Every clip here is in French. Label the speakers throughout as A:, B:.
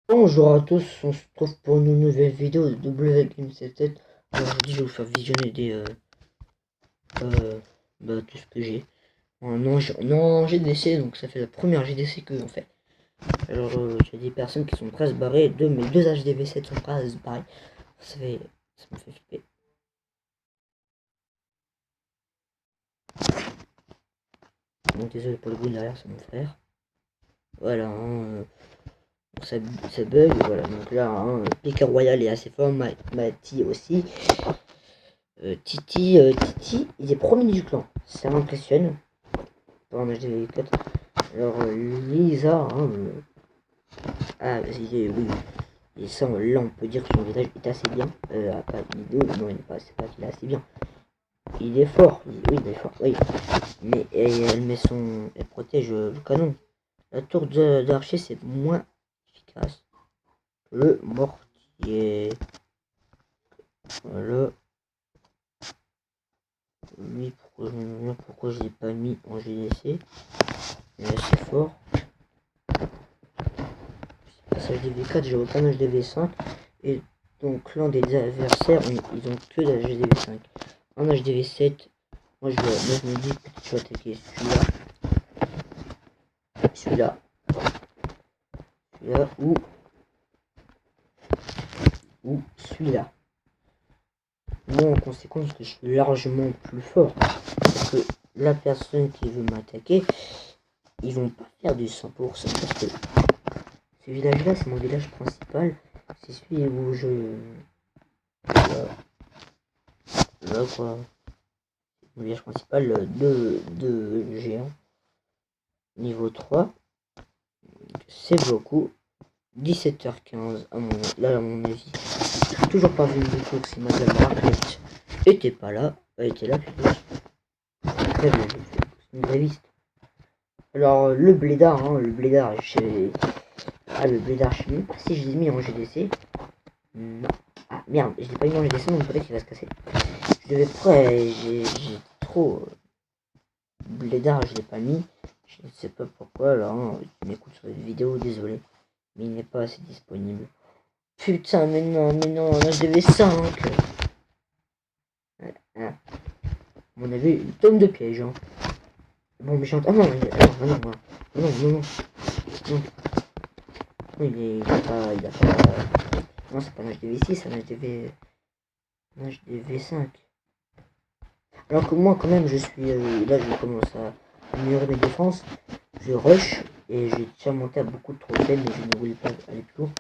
A: Bonjour à tous, on se retrouve pour une nouvelle vidéo de WGame77. Aujourd'hui, je vais vous faire visionner euh, tout ce que j'ai en GDC, donc ça fait la première GDC que j'en fais. Alors, j'ai des personnes qui sont prêtes à se barrer, mes deux HDV7 sont prêts à se barrer. Ça me fait flipper. Donc, désolé pour le bruit derrière, c'est mon frère. Voilà, ça bug, voilà. Donc là, Pika Royal est assez fort, Mati aussi. Titi, il est premier du clan, ça m'impressionne. Pour un HD4. Alors, Lisa, oui, et ça, là, on peut dire que son visage est assez bien. Non, c'est pas qu'il est assez bien. Il est fort, oui, il est fort, oui. Mais elle protège le canon. La tour d'archer, c'est moins efficace que le mortier. Voilà. Lui, pourquoi je l'ai pas mis en GDC? Il est assez fort. Passage DV4, j'ai aucun HDV5. Et donc l'un des adversaires, ils ont que la HDV5. En HDV7, moi je me dis que je vais attaquer celui-là, ou celui-là. Moi en conséquence que je suis largement plus fort. Parce que la personne qui veut m'attaquer, ils vont pas faire du 100%. Parce que ce village là, c'est mon village principal. C'est celui où je... Là quoi. Mon village principal de géant. Niveau 3. C'est beaucoup. 17h15 à mon avis. Je suis toujours pas vu du tout que si madame Marclette était pas là. Elle était là plutôt. Très bien, c'est une gréviste. Alors le blédard, le blédard, le blédard, je sais même pas si je l'ai mis en GDC. Non. Ah merde, je l'ai pas mis en GDC, donc peut-être qu'il va se casser. Je devais prêt, j'ai trop blédard, je l'ai pas mis. Je ne sais pas pourquoi, alors tu m'écoutes sur cette vidéo, désolé. Mais il n'est pas assez disponible. Putain, mais non, là je devais 5. À mon avis, une tonne de pièges. Hein. Bon, méchant. Ah non, non, non. Non, il a pas. Non, c'est pas un HDV6, c'est un HDV5. Alors que moi, quand même, je suis. Là, je commence à améliorer mes défenses. Je rush et j'ai déjà monté à beaucoup de trophées, mais je ne voulais pas aller plus loin.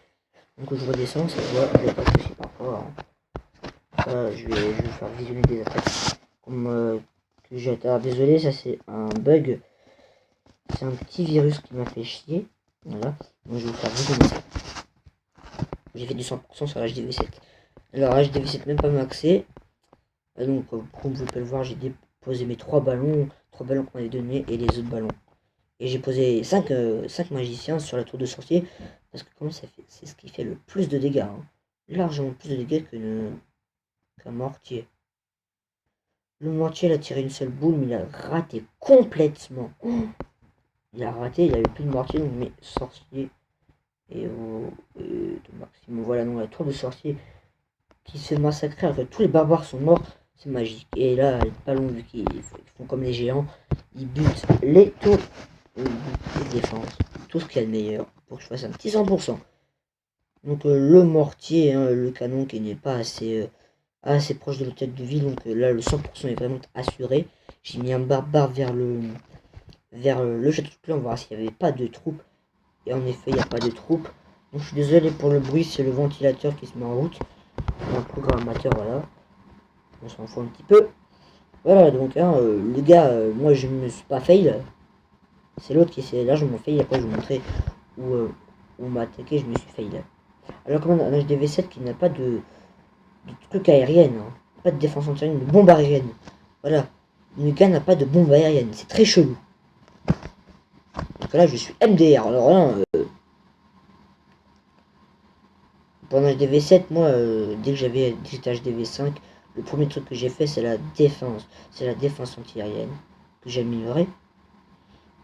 A: Donc, je redescends, ça voit, il n'y a pas de soucis parfois. Hein. Je vais faire visionner des attaques comme que j'ai. Alors désolé, ça c'est un bug. C'est un petit virus qui m'a fait chier. Voilà. Donc je vais vous faire visionner ça. J'ai fait du 100% sur HDV7. Alors HDV7 même pas maxé. Donc comme vous pouvez le voir, j'ai déposé mes 3 ballons qu'on m'avait donné et les autres ballons. Et j'ai posé 5 magiciens sur la tour de sorcier. Parce que comment ça fait? C'est ce qui fait le plus de dégâts. Hein. Largement plus de dégâts qu'un mortier. Le mortier, il a tiré une seule boule, mais il a raté complètement. Il a raté, il avait plus de mortier, donc mes sorciers. Et Maxime, voilà, donc la tour de sorcier qui se massacrait. En fait, tous les barbares sont morts, c'est magique. Et là, les ballons, vu qu'ils font comme les géants, ils butent les tours, ils butent les défenses, tout ce qu'il y a de meilleur pour que je fasse un petit 100%. Donc le mortier, le canon qui n'est pas assez proche de l'hôtel de ville, donc là le 100% est vraiment assuré. J'ai mis un barbare vers le château de clan, voir s'il n'y avait pas de troupes. Et en effet, il n'y a pas de troupes. Donc je suis désolé pour le bruit, c'est le ventilateur qui se met en route. Un programmateur, voilà. On s'en fout un petit peu. Voilà, donc le gars, moi je ne me suis pas fail. C'est l'autre qui s'est largement fail. Après je vais vous montrer où on m'a attaqué, je me suis fail. Alors comme un HDV7 qui n'a pas de truc aérien, hein. Pas de défense antiaérienne, de bombe aérienne. Voilà. Le gars n'a pas de bombe aérienne, c'est très chelou. Donc là je suis MDR, alors là... Pendant HDV7, moi, dès que j'étais HDV5, le premier truc que j'ai fait, c'est la défense. C'est la défense antiaérienne que j'ai améliorée.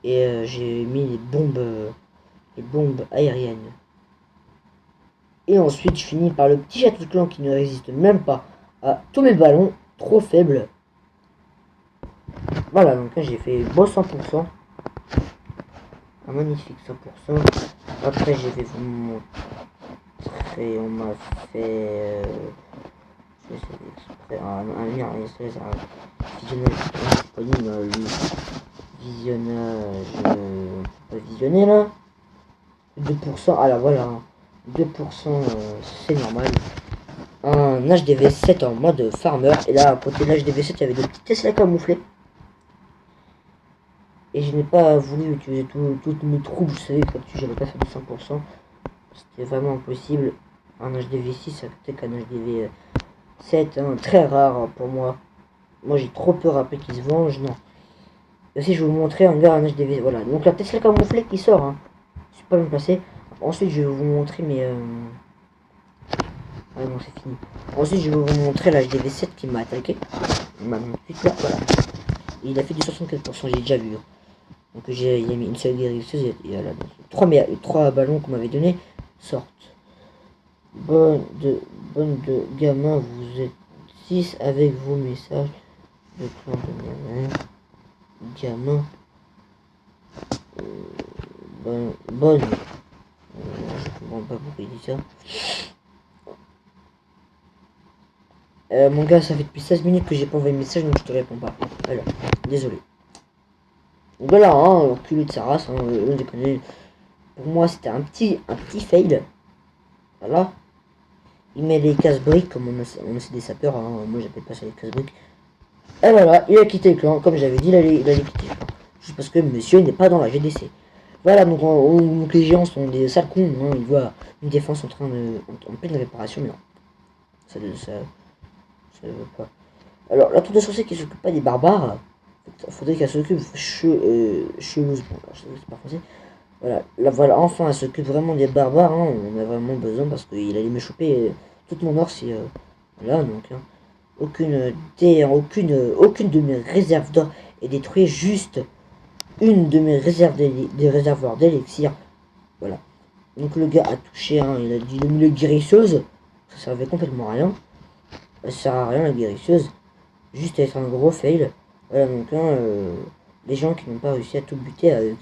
A: Et j'ai mis les bombes aériennes. Et ensuite, je finis par le petit château de clan qui ne résiste même pas à tous mes ballons trop faibles. Voilà, donc là j'ai fait beau 100%. Un magnifique 100%. Après, je vais vous montrer, on m'a fait... je sais exprès, un lien visionnage disponible, visionnage, on peut pas visionner là. 2%, alors voilà, 2% c'est normal. Un HDV 7 en mode farmer, et là à côté de l'HDV 7 il y avait des petits Tesla camouflés. Et je n'ai pas voulu utiliser toutes mes troupes, vous savez, comme j'avais pas fait de 100%. C'était vraiment impossible. Un HDV 6, ça peut qu'un HDV 7, hein, très rare pour moi. Moi j'ai trop peur après qu'il se venge, non. Et aussi je vais vous montrer un gars, un HDV, voilà. Donc la Tesla camouflée qui sort, hein. Je suis pas bien placé. Ensuite je vais vous montrer mes... Ah non, c'est fini. Ensuite je vais vous montrer l'HDV 7 qui m'a attaqué. Il m'a mis là, voilà. Et il a fait du 64%, j'ai déjà vu. Hein. Donc il a mis une seule guérisseuse et voilà. Donc, les 3 ballons qu'on m'avait donné sortent. Bonne de gamin, vous êtes 6 avec vos messages de clan de gamin. Gamin. Bonne. Je comprends pas pourquoi il dit ça. Mon gars, ça fait depuis 16 minutes que j'ai pas envoyé de message donc je te réponds pas. Alors, désolé. Donc voilà, hein, l'enculé de sa race, hein, on déconne. Pour moi, c'était un petit fail. Voilà. Il met les casse-briques, comme on a des sapeurs, hein. Moi j'appelle pas ça les casse-briques. Et voilà, il a quitté le clan, comme j'avais dit, il allait quitter le clan. Juste parce que monsieur n'est pas dans la GDC. Voilà, donc les géants sont des sales cons, hein. Ils voient une défense en pleine réparation, mais non. Ça veut pas. Alors, la tour de sorcier qui s'occupe pas des barbares, faudrait qu'elle s'occupe chelouze. Bon, c'est pas français. Voilà, enfin, elle s'occupe vraiment des barbares, hein. On a vraiment besoin parce qu'il allait me choper toute mon or si... voilà, donc... Hein. Aucune de mes réserves d'or est détruite, juste une de mes réserves des réservoirs d'élixir. Voilà. Donc le gars a touché, hein, il a mis la guérisseuse, ça servait complètement à rien. Ça sert à rien la guérisseuse, juste à être un gros fail. Voilà, donc hein, les gens qui n'ont pas réussi à tout buter avec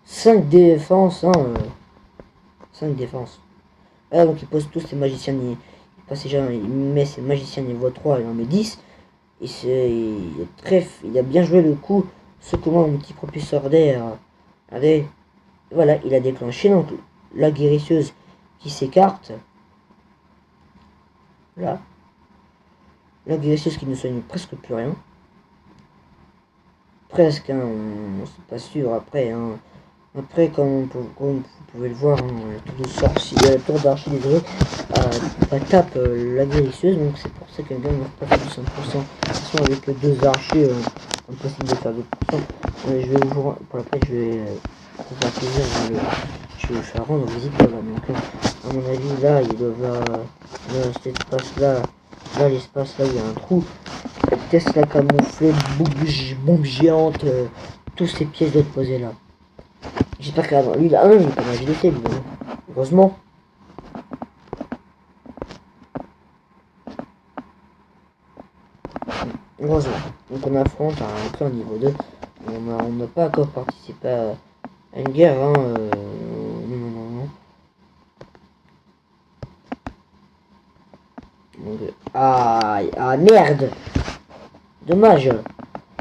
A: 5 défenses, hein, 5 défenses. Voilà, donc il pose tous ses magiciens, il met ses magiciens niveau 3, il en met 10. Il a bien joué le coup, ce comment mon petit propulseur d'air. Allez, voilà, il a déclenché donc la guérisseuse qui s'écarte. Là. La guérisseuse qui ne soigne presque plus rien. Presque, hein, c'est pas sûr après. Hein. Après, comme vous pouvez le voir, hein, la tour de sorcier, la tour d'archer, désolé, tape la guérisseuse, donc c'est pour ça qu'un gars n'a pas fait du 100%. De toute façon, avec 2 archers, impossible de faire 2%. Je vais vous pour la peine, je vais pour faire plaisir, je vais vous faire rendre visite. Voilà, donc à mon avis, là, il doit avoir dans cet espace-là, là, l'espace là où il y a un trou. Tesla camouflé, bombe géante, tous ces pièces doivent être posées là. J'espère qu'avant lui, il a un, il est pas mal GDC, lui, heureusement. Heureusement. Donc on affronte un clan niveau 2. On n'a pas encore participé à une guerre, hein. Non. Donc, ah merde. Dommage.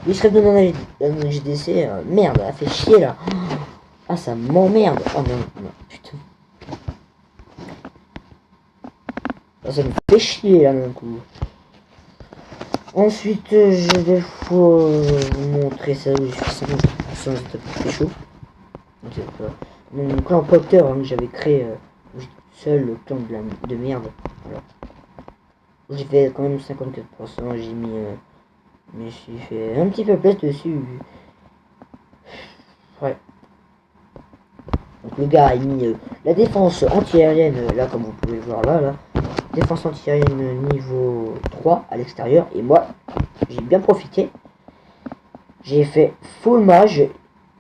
A: Il serait donné un GDC. Merde, elle a fait chier là. Ah, ça m'emmerde. Oh non, putain. Ah, ça me fait chier là d'un coup. Ensuite, je vais vous montrer ça où j'ai fait 50%, c'était chaud. Mon clan Potter, hein, que j'avais créé seul, le clan de merde. Voilà. J'ai fait quand même 54%, j'ai mis... mais j'ai fait un petit peu plus dessus. Ouais. Donc le gars a mis la défense anti-aérienne, là comme vous pouvez le voir là. Défense anti-aérienne niveau 3 à l'extérieur. Et moi, j'ai bien profité. J'ai fait full mage.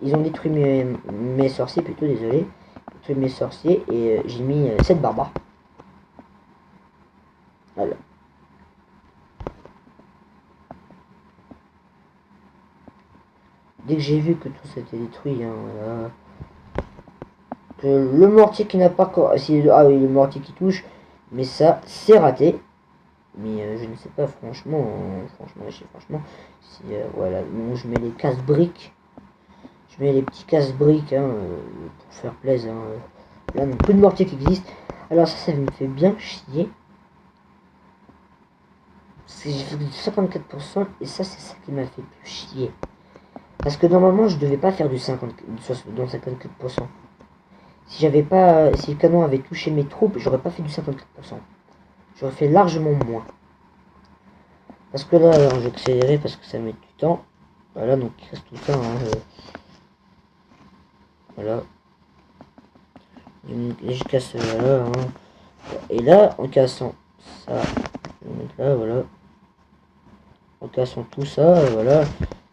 A: Ils ont détruit mes sorciers, plutôt désolé. Détruit mes sorciers et j'ai mis 7 barbares. Voilà. Dès que j'ai vu que tout s'était détruit, hein, voilà. Que le mortier qui n'a pas encore... Ah oui, le mortier qui touche, mais ça, c'est raté. Mais je ne sais pas, franchement, si, voilà, bon, je mets les casse-briques. Je mets les petits casse-briques, hein, pour faire plaisir. Hein. Là, donc, peu de mortier qui existe. Alors ça me fait bien chier. J'ai fait du 54% et ça, c'est ça qui m'a fait plus chier. Parce que normalement, je devais pas faire du 54%. Si j'avais pas, si le canon avait touché mes troupes, j'aurais pas fait du 54%. J'aurais fait largement moins. Parce que là, alors, je vais accélérer parce que ça met du temps. Voilà, donc il reste tout le temps. Hein, voilà. Je casse là. Hein. Et là, en cassant ça, je vais mettre là, voilà. En cassant tout ça, voilà.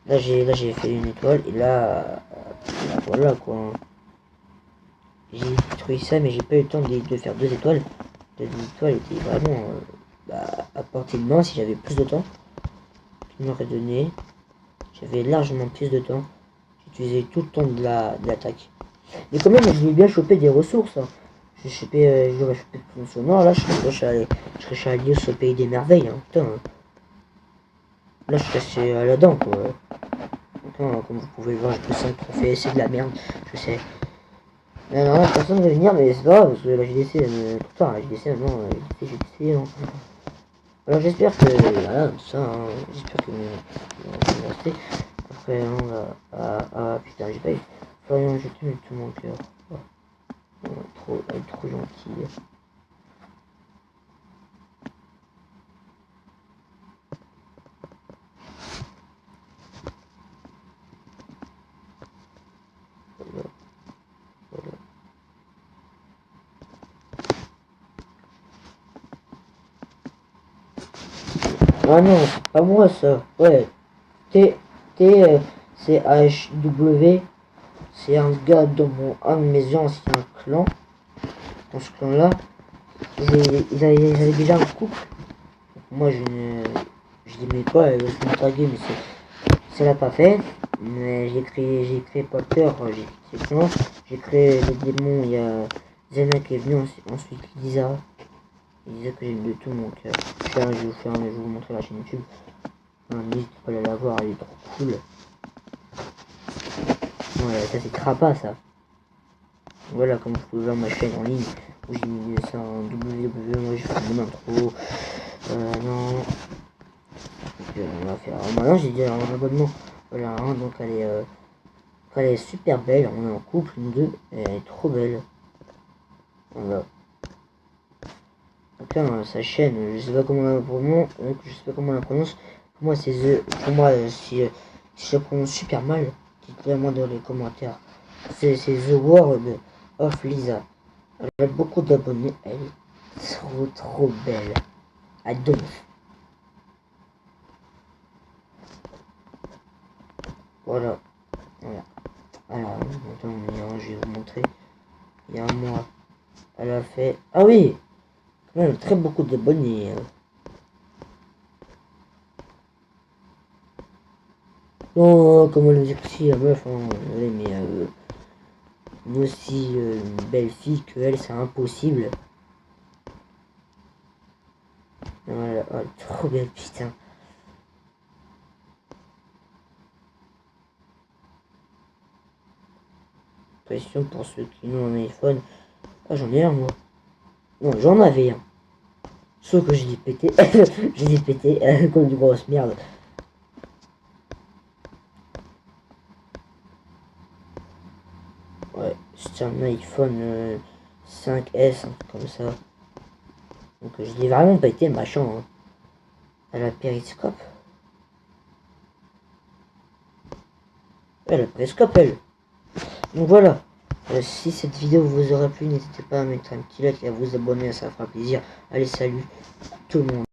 A: Là j'ai fait une étoile et là voilà quoi. J'ai détruit ça mais j'ai pas eu le temps de faire 2 étoiles. 2 étoiles étaient vraiment à portée de main si j'avais plus de temps. Qui m'aurait donné. J'avais largement plus de temps. J'utilisais tout le temps de l'attaque. Mais quand même je voulais bien choper des ressources. Hein. J'aurais chopé plus sonore là, je serais allé au pays des merveilles. Hein. Putain. Hein. Là je suis resté à la dent quoi. Comme vous pouvez le voir, j'ai plus 5 trophées, c'est de la merde, je sais. Non, personne ne va venir, mais c'est pas grave, parce que la GDC, tout le temps, la GDC, maintenant, GDC, non. Alors j'espère que, voilà, ça, hein, j'espère que vous rester. Après, putain, j'ai pas eu. Florian, je t'aime de tout mon cœur. Elle est trop gentille. Ah non, c'est pas moi ça. Ouais. C'est HW. C'est un gars dans un de mes anciens clans. Dans ce clan là. Ils avaient déjà un couple. Moi je dis quoi, elle veut se m'attaquer, mais ça l'a pas fait. Mais j'ai créé Potter, j'ai créé les démons, il y a Zena qui est venu ensuite Lisa. Lisa que j'aime de tout mon cœur. Je vais vous montrer la chaîne YouTube. N'hésitez pas à la voir, elle est trop cool. Voilà, ça c'est Trappa ça. Voilà, comme vous pouvez voir ma chaîne en ligne, où j'ai mis ça en www, moi j'ai fait mon intro. Non. Donc, on va faire. Maintenant j'ai dit un abonnement. Voilà, hein, donc elle est super belle, on est en couple, nous deux, et elle est trop belle. Voilà. Donc là, sa chaîne, je sais pas comment on la prononce, Pour moi c'est pour moi si je la prononce super mal, dites-le moi dans les commentaires. C'est The World of Lisa. Elle a beaucoup d'abonnés, elle est trop belle. Adore. Voilà. Alors, maintenant, je vais vous montrer. Il y a un mois, elle a fait... Ah oui, elle a très beaucoup d'abonnés. Non, comment le dire si la meuf, hein, mais une aussi belle fille que elle, c'est impossible. Voilà, oh, trop belle, putain. Pression pour ceux qui ont un iPhone. Ah, j'en ai un, moi. Non, j'en avais un. Sauf que j'ai dit péter. J'ai dit péter comme une grosse merde. Ouais, c'est un iPhone 5S, un truc comme ça. Donc je l'ai vraiment pété, machin. Hein. Elle a périscope. Elle a périscope, elle. Donc voilà. Si cette vidéo vous aura plu, n'hésitez pas à mettre un petit like et à vous abonner, ça fera plaisir. Allez, salut tout le monde.